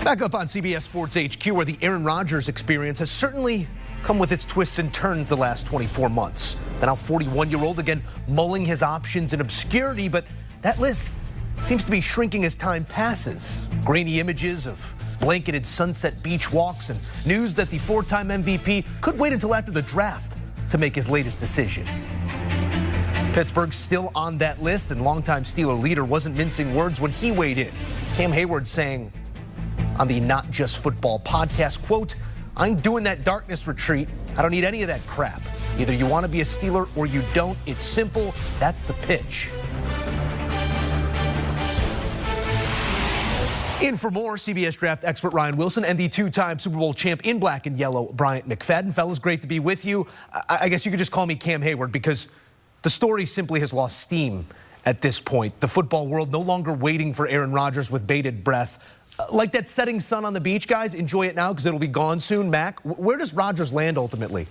Back up on CBS Sports HQ, where the Aaron Rodgers experience has certainly come with its twists and turns the last 24 months. The now 41-year-old again mulling his options in obscurity, but that list seems to be shrinking as time passes. Grainy images of blanketed sunset beach walks and news that the four-time MVP could wait until after the draft to make his latest decision. Pittsburgh's still on that list, and longtime Steeler leader wasn't mincing words when he weighed in. Cam Hayward saying on the Not Just Football podcast, quote, "I ain't doing that darkness retreat. I don't need any of that crap. Either you want to be a Steeler or you don't. It's simple. That's the pitch." In for more, CBS draft expert Ryan Wilson and the two-time Super Bowl champ in black and yellow, Bryant McFadden. Fellas, great to be with you. I guess you could just call me Cam Hayward because the story simply has lost steam at this point. The football world no longer waiting for Aaron Rodgers with bated breath. Like that setting sun on the beach, guys, enjoy it now because it'll be gone soon. Mac, where does Rodgers land ultimately?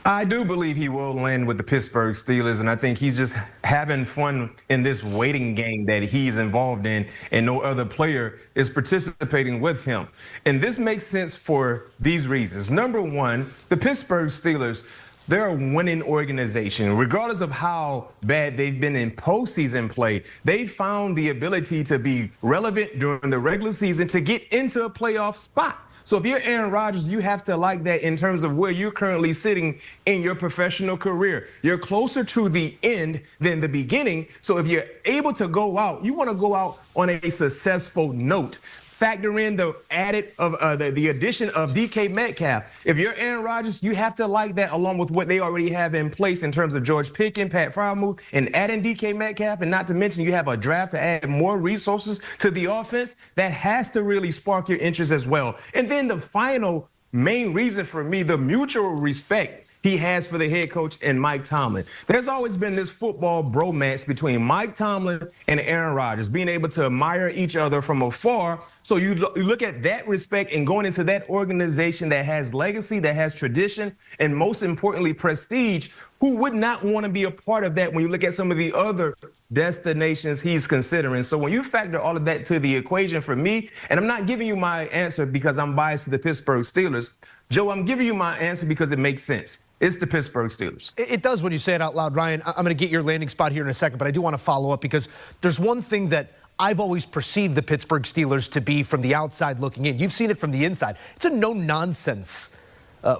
I do believe he will land with the Pittsburgh Steelers, and I think he's just having fun in this waiting game that he's involved in, and no other player is participating with him. And this makes sense for these reasons. Number one, the Pittsburgh Steelers, they're a winning organization. Regardless of how bad they've been in postseason play, they found the ability to be relevant during the regular season to get into a playoff spot. So if you're Aaron Rodgers, you have to like that in terms of where you're currently sitting in your professional career. You're closer to the end than the beginning. So if you're able to go out, you want to go out on a successful note. Factor in the the addition of DK Metcalf. If you're Aaron Rodgers, you have to like that along with what they already have in place in terms of George Pickens, Pat Freiermuth, and adding DK Metcalf. And not to mention you have a draft to add more resources to the offense. That has to really spark your interest as well. And then the final main reason for me, the mutual respect he has for the head coach and Mike Tomlin. There's always been this football bromance between Mike Tomlin and Aaron Rodgers, being able to admire each other from afar. So you look at that respect and going into that organization that has legacy, that has tradition, and most importantly, prestige. Who would not want to be a part of that when you look at some of the other destinations he's considering? So when you factor all of that to the equation for me, and I'm not giving you my answer because I'm biased to the Pittsburgh Steelers, Joe, I'm giving you my answer because it makes sense. It's the Pittsburgh Steelers. It does when you say it out loud, Ryan. I'm going to get your landing spot here in a second, but I do want to follow up because there's one thing that I've always perceived the Pittsburgh Steelers to be from the outside looking in. You've seen it from the inside. It's a no-nonsense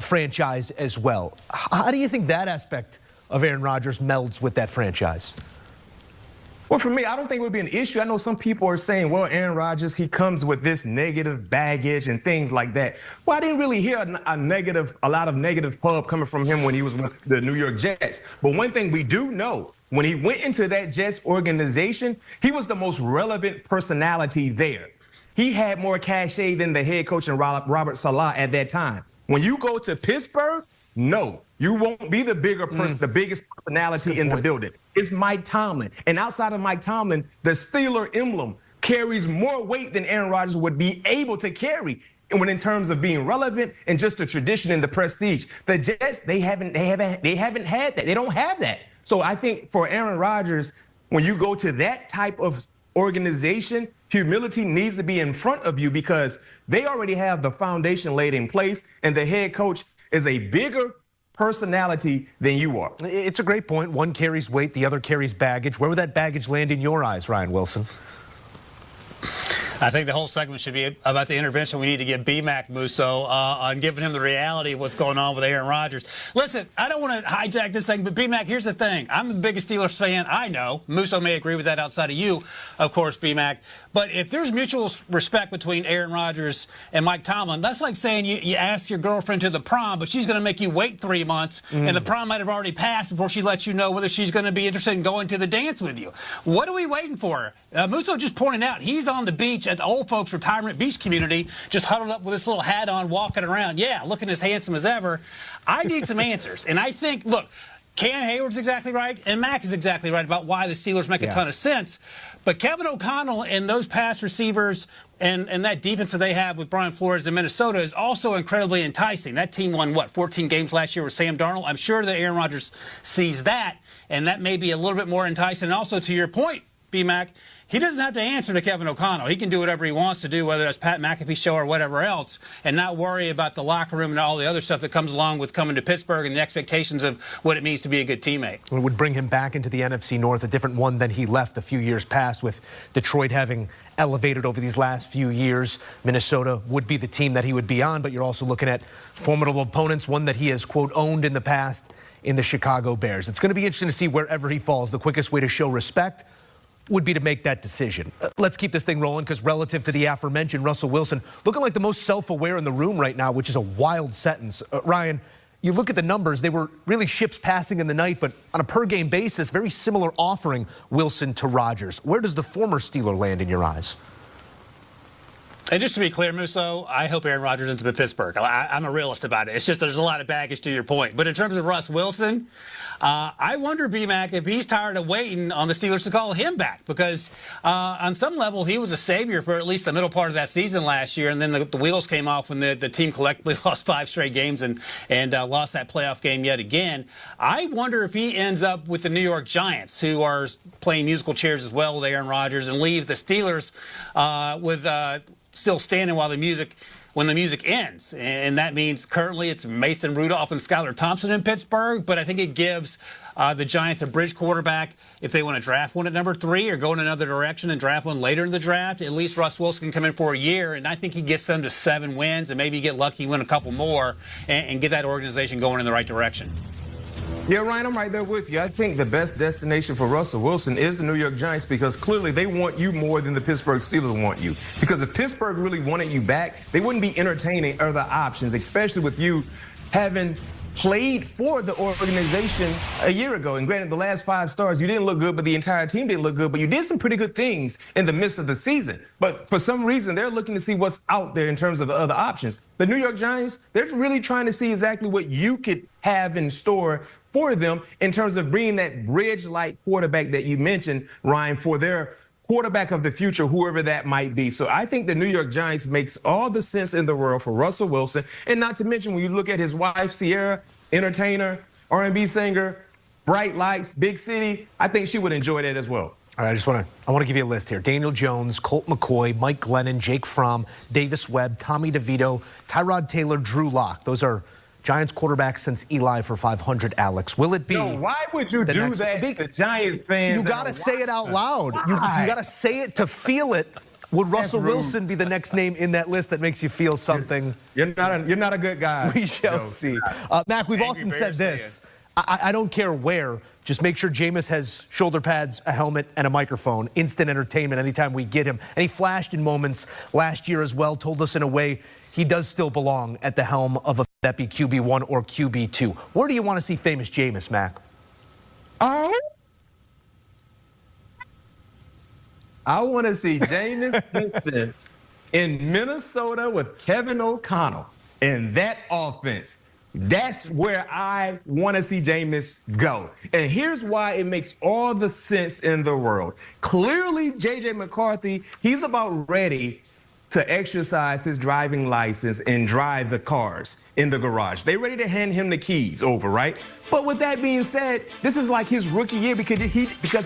franchise as well. How do you think that aspect of Aaron Rodgers melds with that franchise? Well, for me, I don't think it would be an issue. I know some people are saying, well, Aaron Rodgers, he comes with this negative baggage and things like that. Well, I didn't really hear a lot of negative pub coming from him when he was with the New York Jets. But one thing we do know, when he went into that Jets organization, he was the most relevant personality there. He had more cachet than the head coach and Robert Saleh at that time. When you go to Pittsburgh, no, you won't be the bigger person, the biggest personality in the building. It's Mike Tomlin. And outside of Mike Tomlin, the Steeler emblem carries more weight than Aaron Rodgers would be able to carry. And when in terms of being relevant and just the tradition and the prestige, the Jets, they haven't had that. They don't have that. So I think for Aaron Rodgers, when you go to that type of organization, humility needs to be in front of you because they already have the foundation laid in place, and the head coach is a bigger personality than you are. It's a great point. One carries weight, the other carries baggage. Where would that baggage land in your eyes, Ryan Wilson? I think the whole segment should be about the intervention we need to give B-Mac Musso on giving him the reality of what's going on with Aaron Rodgers. Listen, I don't want to hijack this thing, but B-Mac, here's the thing. I'm the biggest Steelers fan I know. Musso may agree with that outside of you, of course, B-Mac. But if there's mutual respect between Aaron Rodgers and Mike Tomlin, that's like saying you ask your girlfriend to the prom, but she's going to make you wait 3 months, and the prom might have already passed before she lets you know whether she's going to be interested in going to the dance with you. What are we waiting for? Musso just pointed out he's on the beach at the old folks retirement beach community, just huddled up with this little hat on, walking around. Yeah, looking as handsome as ever. I need some answers. And I think, look, Cam Hayward's exactly right, and Mac is exactly right about why the Steelers make a ton of sense. But Kevin O'Connell and those pass receivers and that defense that they have with Brian Flores in Minnesota is also incredibly enticing. That team won, 14 games last year with Sam Darnold? I'm sure that Aaron Rodgers sees that, and that may be a little bit more enticing. And also, to your point, B-Mac, he doesn't have to answer to Kevin O'Connell. He can do whatever he wants to do, whether that's Pat McAfee show or whatever else, and not worry about the locker room and all the other stuff that comes along with coming to Pittsburgh and the expectations of what it means to be a good teammate. It would bring him back into the NFC North, a different one than he left a few years past, with Detroit having elevated over these last few years. Minnesota would be the team that he would be on, but you're also looking at formidable opponents, one that he has, quote, owned in the past in the Chicago Bears. It's going to be interesting to see wherever he falls. The quickest way to show respect would be to make that decision. Let's keep this thing rolling, because relative to the aforementioned Russell Wilson, looking like the most self-aware in the room right now, which is a wild sentence. Ryan, you look at the numbers, they were really ships passing in the night, but on a per-game basis, very similar offering, Wilson to Rodgers. Where does the former Steeler land in your eyes? And just to be clear, Musso, I hope Aaron Rodgers ends up in Pittsburgh. I'm a realist about it. It's just there's a lot of baggage to your point. But in terms of Russ Wilson, I wonder, B-Mac, if he's tired of waiting on the Steelers to call him back. Because on some level, he was a savior for at least the middle part of that season last year. And then the wheels came off when the team collectively lost 5 straight games and lost that playoff game yet again. I wonder if he ends up with the New York Giants, who are playing musical chairs as well with Aaron Rodgers, and leave the Steelers with still standing when the music ends. And that means currently it's Mason Rudolph and Skylar Thompson in Pittsburgh, but I think it gives the Giants a bridge quarterback if they want to draft one at number 3 or go in another direction and draft one later in the draft. At least Russ Wilson can come in for a year, and I think he gets them to 7 wins and maybe get lucky, win a couple more, and get that organization going in the right direction. Yeah, Ryan, I'm right there with you. I think the best destination for Russell Wilson is the New York Giants, because clearly they want you more than the Pittsburgh Steelers want you. Because if Pittsburgh really wanted you back, they wouldn't be entertaining other options, especially with you having played for the organization a year ago. And granted, the last 5 stars, you didn't look good, but the entire team didn't look good. But you did some pretty good things in the midst of the season. But for some reason, they're looking to see what's out there in terms of the other options. The New York Giants, they're really trying to see exactly what you could have in store for them in terms of bringing that bridge-like quarterback that you mentioned, Ryan, for their quarterback of the future, whoever that might be. So I think the New York Giants makes all the sense in the world for Russell Wilson. And not to mention, when you look at his wife, Sierra, entertainer, R&B singer, bright lights, big city, I think she would enjoy that as well. All right, I want to give you a list here. Daniel Jones, Colt McCoy, Mike Glennon, Jake Fromm, Davis Webb, Tommy DeVito, Tyrod Taylor, Drew Lock. Those are Giants quarterbacks since Eli for 500, Alex. Will it be? No, why would you do that? The Giants fans. You got to say it out loud. You got to say it to feel it. Would Russell Wilson be the next name in that list that makes you feel something? You're not a good guy. We shall see. Mac, we've often said this. I don't care where. Just make sure Jameis has shoulder pads, a helmet, and a microphone. Instant entertainment anytime we get him. And he flashed in moments last year as well, told us in a way he does still belong at the helm of that be QB1 or QB2. Where do you want to see famous Jameis, Mac? I want to see Jameis Winston in Minnesota with Kevin O'Connell in that offense. That's where I want to see Jameis go. And here's why it makes all the sense in the world. Clearly, J.J. McCarthy, he's about ready to exercise his driving license and drive the cars in the garage. They ready to hand him the keys over, right? But with that being said, this is like his rookie year because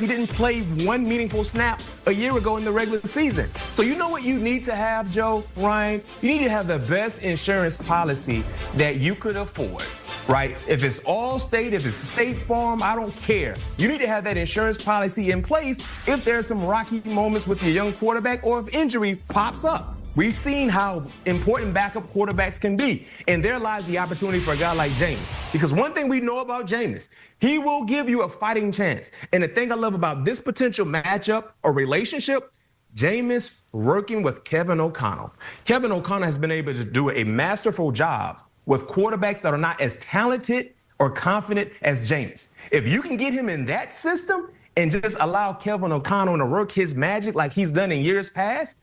he didn't play one meaningful snap a year ago in the regular season. So you know what you need to have, Joe, Ryan? You need to have the best insurance policy that you could afford, right? If it's Allstate, if it's State Farm, I don't care. You need to have that insurance policy in place if there's some rocky moments with your young quarterback or if injury pops up. We've seen how important backup quarterbacks can be. And there lies the opportunity for a guy like Jameis. Because one thing we know about Jameis, he will give you a fighting chance. And the thing I love about this potential matchup or relationship, Jameis working with Kevin O'Connell. Kevin O'Connell has been able to do a masterful job with quarterbacks that are not as talented or confident as Jameis. If you can get him in that system and just allow Kevin O'Connell to work his magic like he's done in years past,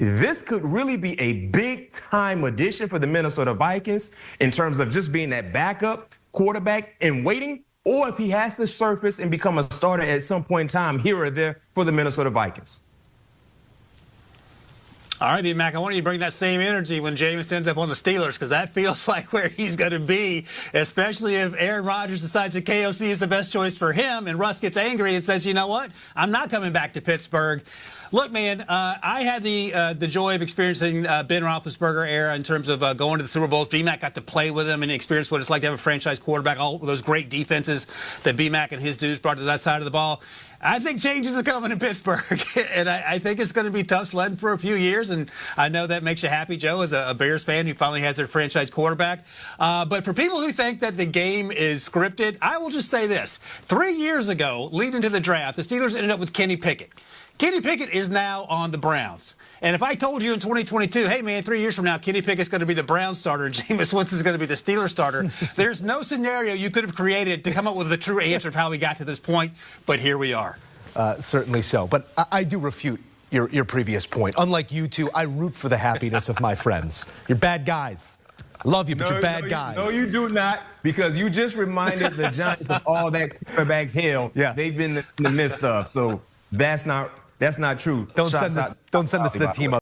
this could really be a big-time addition for the Minnesota Vikings in terms of just being that backup quarterback and waiting, or if he has to surface and become a starter at some point in time here or there for the Minnesota Vikings. All right, B-Mac, I want you to bring that same energy when Jameis ends up on the Steelers, because that feels like where he's going to be, especially if Aaron Rodgers decides that KOC is the best choice for him and Russ gets angry and says, you know what, I'm not coming back to Pittsburgh. Look, man, I had the joy of experiencing Ben Roethlisberger era in terms of going to the Super Bowl. B-Mac got to play with him and experience what it's like to have a franchise quarterback, all those great defenses that B-Mac and his dudes brought to that side of the ball. I think changes are coming in Pittsburgh, and I think it's going to be tough sledding for a few years, and I know that makes you happy, Joe, as a Bears fan who finally has their franchise quarterback. But for people who think that the game is scripted, I will just say this. 3 years ago, leading to the draft, the Steelers ended up with Kenny Pickett. Kenny Pickett is now on the Browns. And if I told you in 2022, hey, man, 3 years from now, Kenny Pickett's going to be the Browns starter and Jameis Winston's going to be the Steelers starter, there's no scenario you could have created to come up with the true answer of how we got to this point. But here we are. Certainly so. But I do refute your previous point. Unlike you two, I root for the happiness of my friends. You're bad guys. Love you, but you're bad guys. No, you do not, because you just reminded the Giants of all that quarterback hell they've been in the midst of. So that's not true. Don't send us to the team up.